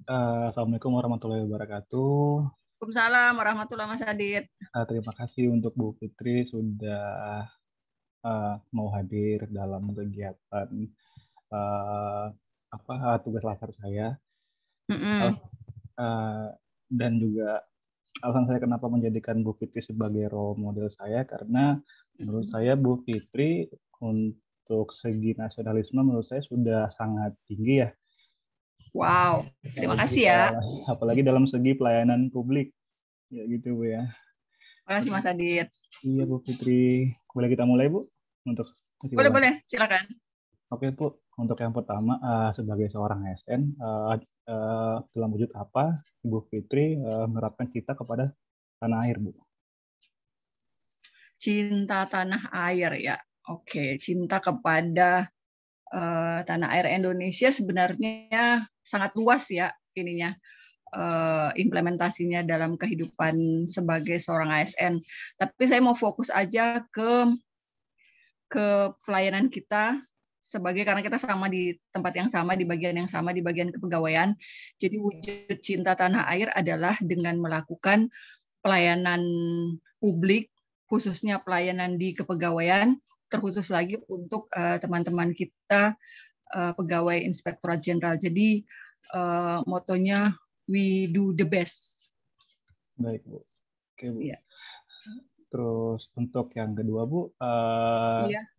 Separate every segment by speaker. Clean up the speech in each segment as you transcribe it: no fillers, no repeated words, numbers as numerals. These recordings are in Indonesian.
Speaker 1: Assalamualaikum warahmatullahi wabarakatuh.
Speaker 2: Waalaikumsalam warahmatullahi Mas Adit.
Speaker 1: Terima kasih untuk Bu Fitri sudah mau hadir dalam kegiatan uh, tugas laser saya.
Speaker 2: Mm-mm.
Speaker 1: Dan juga alasan saya kenapa menjadikan Bu Fitri sebagai role model saya karena menurut saya Bu Fitri untuk segi nasionalisme menurut saya sudah sangat tinggi ya.
Speaker 2: Wow, terima kasih ya.
Speaker 1: Apalagi dalam segi pelayanan publik. Ya gitu Bu ya.
Speaker 2: Terima kasih Mas Adit.
Speaker 1: Iya Bu Fitri, boleh kita mulai Bu? Untuk
Speaker 2: boleh, silakan.
Speaker 1: Oke Bu, untuk yang pertama sebagai seorang ASN, dalam wujud apa Ibu Fitri menerapkan cinta kepada tanah air Bu?
Speaker 2: Cinta tanah air ya. Oke, cinta kepada tanah air Indonesia sebenarnya sangat luas ya ininya. Implementasinya dalam kehidupan sebagai seorang ASN. Tapi saya mau fokus aja ke pelayanan kita karena kita sama di tempat yang sama, di bagian yang sama, di bagian kepegawaian. Jadi wujud cinta tanah air adalah dengan melakukan pelayanan publik, khususnya pelayanan di kepegawaian, terkhusus lagi untuk teman-teman kita pegawai Inspektorat Jenderal. Jadi motonya we do the best.
Speaker 1: Baik Bu. Oke Bu.
Speaker 2: Ya.
Speaker 1: Terus untuk yang kedua Bu,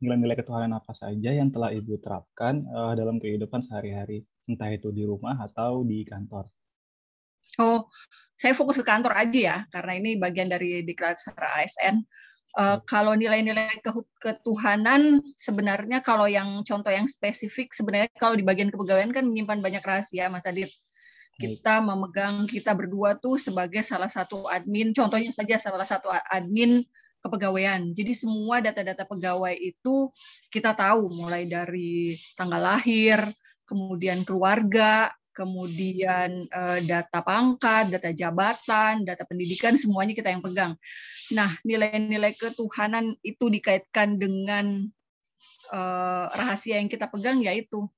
Speaker 1: nilai-nilai ketuhanan apa saja yang telah Ibu terapkan dalam kehidupan sehari-hari, entah itu di rumah atau di kantor?
Speaker 2: Oh, saya fokus ke kantor aja ya, karena ini bagian dari diklat secara ASN. Kalau nilai-nilai ketuhanan, sebenarnya kalau yang contoh yang spesifik, sebenarnya kalau di bagian kepegawaian kan menyimpan banyak rahasia, Mas Adit. Kita berdua tuh sebagai salah satu admin, contohnya saja salah satu admin kepegawaian. Jadi semua data-data pegawai itu kita tahu, mulai dari tanggal lahir, kemudian keluarga, kemudian data pangkat, data jabatan, data pendidikan, semuanya kita yang pegang. Nah, nilai-nilai ketuhanan itu dikaitkan dengan rahasia yang kita pegang, yaitu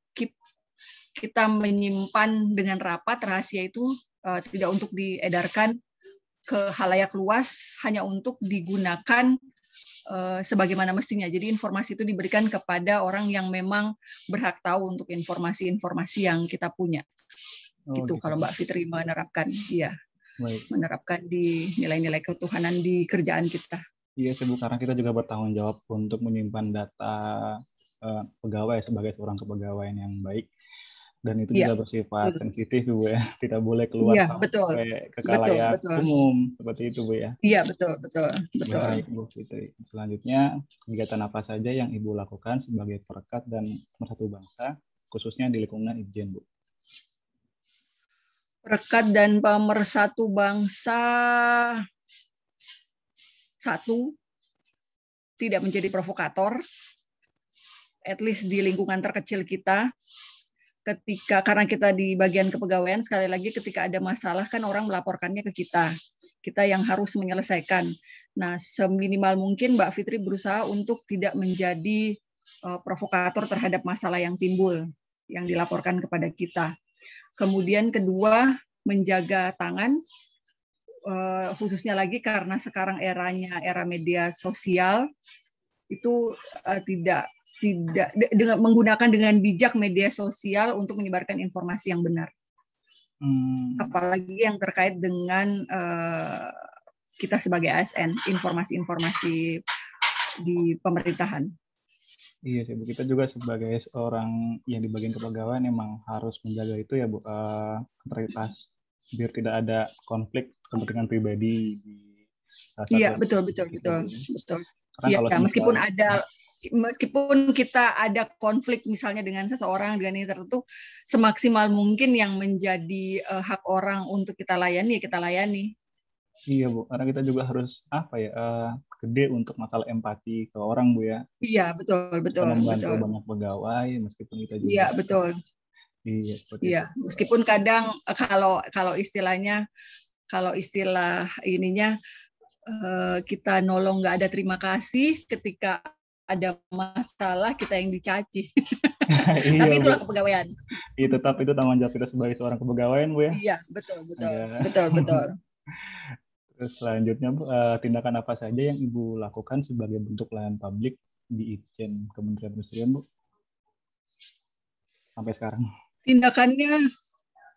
Speaker 2: kita menyimpan dengan rapat rahasia itu tidak untuk diedarkan ke khalayak luas, hanya untuk digunakan sebagaimana mestinya. Jadi informasi itu diberikan kepada orang yang memang berhak tahu untuk informasi-informasi yang kita punya. Gitu kalau Mbak Fitri menerapkan, iya. Menerapkan di nilai-nilai ketuhanan di kerjaan kita.
Speaker 1: Iya, Bu, karena kita juga bertanggung jawab untuk menyimpan data pegawai sebagai seorang kepegawaian yang baik. Dan itu juga bersifat sensitif, Bu ya. Tidak boleh keluar sampai ke khalayak umum seperti itu, Bu ya.
Speaker 2: Iya, betul.
Speaker 1: Baik, Bu Fitri. Selanjutnya, kegiatan apa saja yang Ibu lakukan sebagai perekat dan pemersatu bangsa, khususnya di lingkungan Itjen, Bu?
Speaker 2: Perekat dan pemersatu bangsa, satu, tidak menjadi provokator, at least di lingkungan terkecil kita. Karena kita di bagian kepegawaian, sekali lagi ketika ada masalah kan orang melaporkannya ke kita yang harus menyelesaikan. Nah, seminimal mungkin Mbak Fitri berusaha untuk tidak menjadi provokator terhadap masalah yang timbul, yang dilaporkan kepada kita. Kemudian kedua, menjaga tangan, khususnya lagi karena sekarang era media sosial, itu tidak dengan menggunakan dengan bijak media sosial untuk menyebarkan informasi yang benar. Apalagi yang terkait dengan kita sebagai ASN, informasi-informasi di pemerintahan.
Speaker 1: Iya sih Bu, kita juga sebagai seorang yang di bagian kepegawaian memang harus menjaga itu ya Bu, netralitas biar tidak ada konflik kepentingan pribadi.
Speaker 2: Iya, betul. Iya, meskipun kita ada konflik misalnya dengan seseorang dengan ini tertentu, semaksimal mungkin yang menjadi hak orang untuk kita layani, ya kita layani.
Speaker 1: Iya Bu, karena kita juga harus gede untuk masalah empati ke orang Bu ya.
Speaker 2: Iya, betul.
Speaker 1: Membantu banyak pegawai meskipun kita juga.
Speaker 2: Iya, betul.
Speaker 1: Iya, seperti
Speaker 2: itu. Meskipun kadang kalau istilah ininya kita nolong nggak ada terima kasih, ketika ada masalah kita yang dicaci.
Speaker 1: Iya,
Speaker 2: Tapi itulah
Speaker 1: Bu.
Speaker 2: kepegawaian.
Speaker 1: Iya, tetap itu tanggung jawab kita sebagai seorang kepegawaian, Bu ya.
Speaker 2: Iya, betul, betul,
Speaker 1: Ya.
Speaker 2: betul.
Speaker 1: Terus selanjutnya, Bu, tindakan apa saja yang Ibu lakukan sebagai bentuk pelayanan publik di Itjen Kementerian Perindustrian, Bu? Sampai sekarang.
Speaker 2: Tindakannya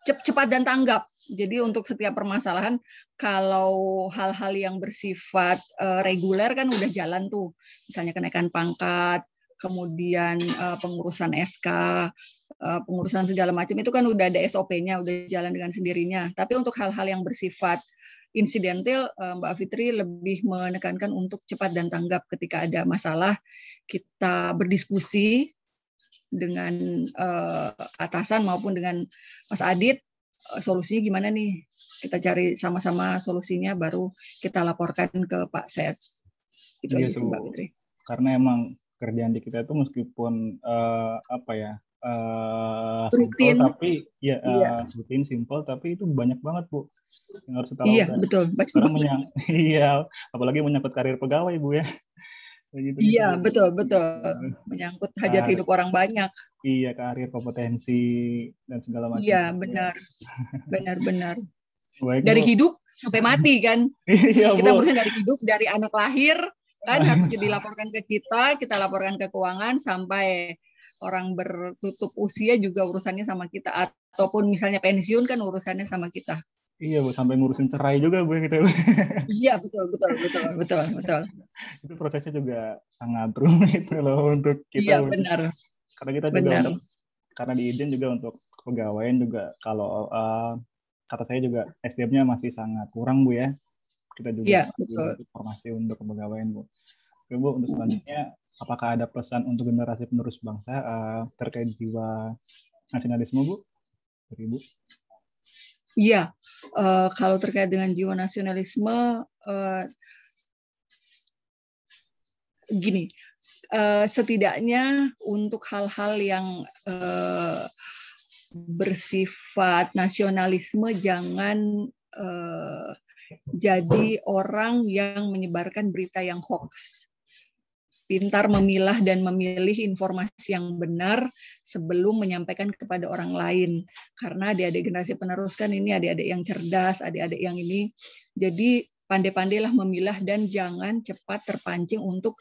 Speaker 2: cepat dan tanggap. Jadi untuk setiap permasalahan, kalau hal-hal yang bersifat reguler kan udah jalan tuh, misalnya kenaikan pangkat, kemudian pengurusan SK, pengurusan segala macam itu kan udah ada SOP-nya, udah jalan dengan sendirinya. Tapi untuk hal-hal yang bersifat insidental, Mbak Fitri lebih menekankan untuk cepat dan tanggap ketika ada masalah, kita berdiskusi dengan atasan maupun dengan Mas Adit, solusinya gimana nih? Kita cari sama-sama solusinya, baru kita laporkan ke Pak Ses. Itu aja sih, Mbak Fitri.
Speaker 1: Karena emang kerjaan di kita itu meskipun
Speaker 2: rutin,
Speaker 1: simple, tapi ya rutin, simple, tapi itu banyak banget, Bu, yang harus kita lakukan.
Speaker 2: Iya, betul.
Speaker 1: Karena iya, apalagi menyangkut karir pegawai, Bu ya.
Speaker 2: Gitu, iya, betul. Menyangkut hajat hidup orang banyak.
Speaker 1: Iya, karir, kompetensi, dan segala macam.
Speaker 2: Iya, benar. Benar.
Speaker 1: Baik,
Speaker 2: dari
Speaker 1: Bu.
Speaker 2: Hidup sampai mati kan.
Speaker 1: Iya,
Speaker 2: kita ngurusin dari hidup, dari anak lahir, kan harus dilaporkan ke kita laporkan ke keuangan, sampai orang bertutup usia juga urusannya sama kita. Ataupun misalnya pensiun kan urusannya sama kita.
Speaker 1: Iya, Bu, sampai ngurusin cerai juga, Bu, kita.
Speaker 2: Iya, betul.
Speaker 1: Itu prosesnya juga sangat rumit loh untuk kita.
Speaker 2: Iya, benar.
Speaker 1: Karena kita juga karena di Itjen juga untuk pegawaian juga, kalau kata saya juga SDM-nya masih sangat kurang, Bu ya. Kita juga informasi untuk kepegawaian, Bu. Oke, Bu, untuk selanjutnya, apakah ada pesan untuk generasi penerus bangsa terkait jiwa nasionalisme, Bu? Dari Ibu?
Speaker 2: Iya, kalau terkait dengan jiwa nasionalisme, gini, setidaknya untuk hal-hal yang bersifat nasionalisme, jangan jadi orang yang menyebarkan berita yang hoax. Pintar memilah dan memilih informasi yang benar sebelum menyampaikan kepada orang lain. Karena adik-adik generasi penerus kan ini adik-adik yang cerdas, adik-adik yang ini. Jadi pandai-pandailah memilah dan jangan cepat terpancing untuk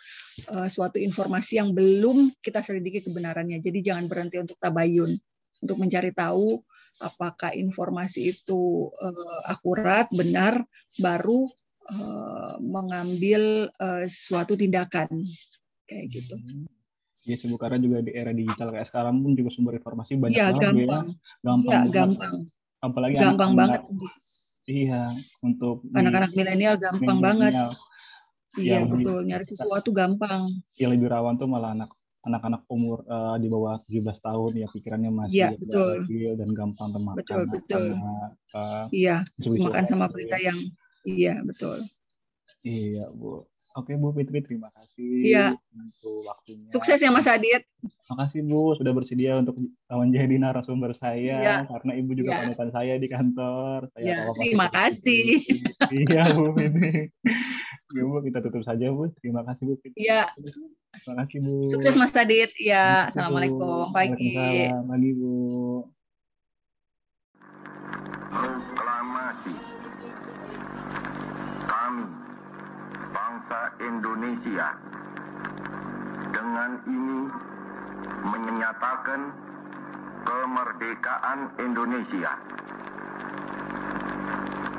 Speaker 2: suatu informasi yang belum kita selidiki kebenarannya. Jadi jangan berhenti untuk tabayun, untuk mencari tahu apakah informasi itu akurat, benar, baru mengambil suatu tindakan. Kayak gitu.
Speaker 1: Iya, sibuk, karena juga di era digital kayak sekarang pun juga sumber informasi banyak banget.
Speaker 2: Gampang. Gampang.
Speaker 1: Apalagi
Speaker 2: gampang banget.
Speaker 1: Iya, untuk
Speaker 2: anak-anak milenial gampang banget. Iya, betul. Nyari sesuatu gampang.
Speaker 1: Yang lebih rawan tuh malah anak-anak umur di bawah 17 tahun, ya pikirannya masih kecil dan gampang termakan.
Speaker 2: Betul. Iya, makan sama berita yang betul.
Speaker 1: Iya, Bu. Oke, Bu Fitri, terima kasih untuk waktunya.
Speaker 2: Sukses ya, Mas Adit.
Speaker 1: Makasih, Bu, sudah bersedia untuk menjadi narasumber saya, karena Ibu juga panutan saya di kantor.
Speaker 2: Terima kasih.
Speaker 1: Iya, Bu Fitri. Ya, Bu, kita tutup saja, Bu. Terima kasih, Bu Fitri.
Speaker 2: Iya.
Speaker 1: Terima kasih, Bu.
Speaker 2: Sukses, Mas Adit. Ya, Assalamualaikum. Pagi.
Speaker 1: Pagi, Bu.
Speaker 3: Proklamasi. Kami, bangsa Indonesia, dengan ini menyatakan kemerdekaan Indonesia.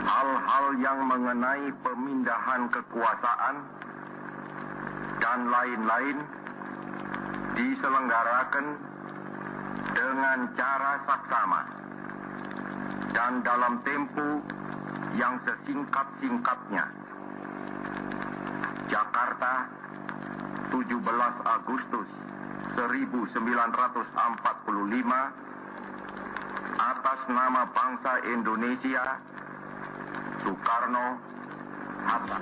Speaker 3: Hal-hal yang mengenai pemindahan kekuasaan dan lain-lain diselenggarakan dengan cara saksama dan dalam tempo yang sesingkat-singkatnya. Jakarta, 17 Agustus 1945, atas nama bangsa Indonesia, Soekarno-Hatta.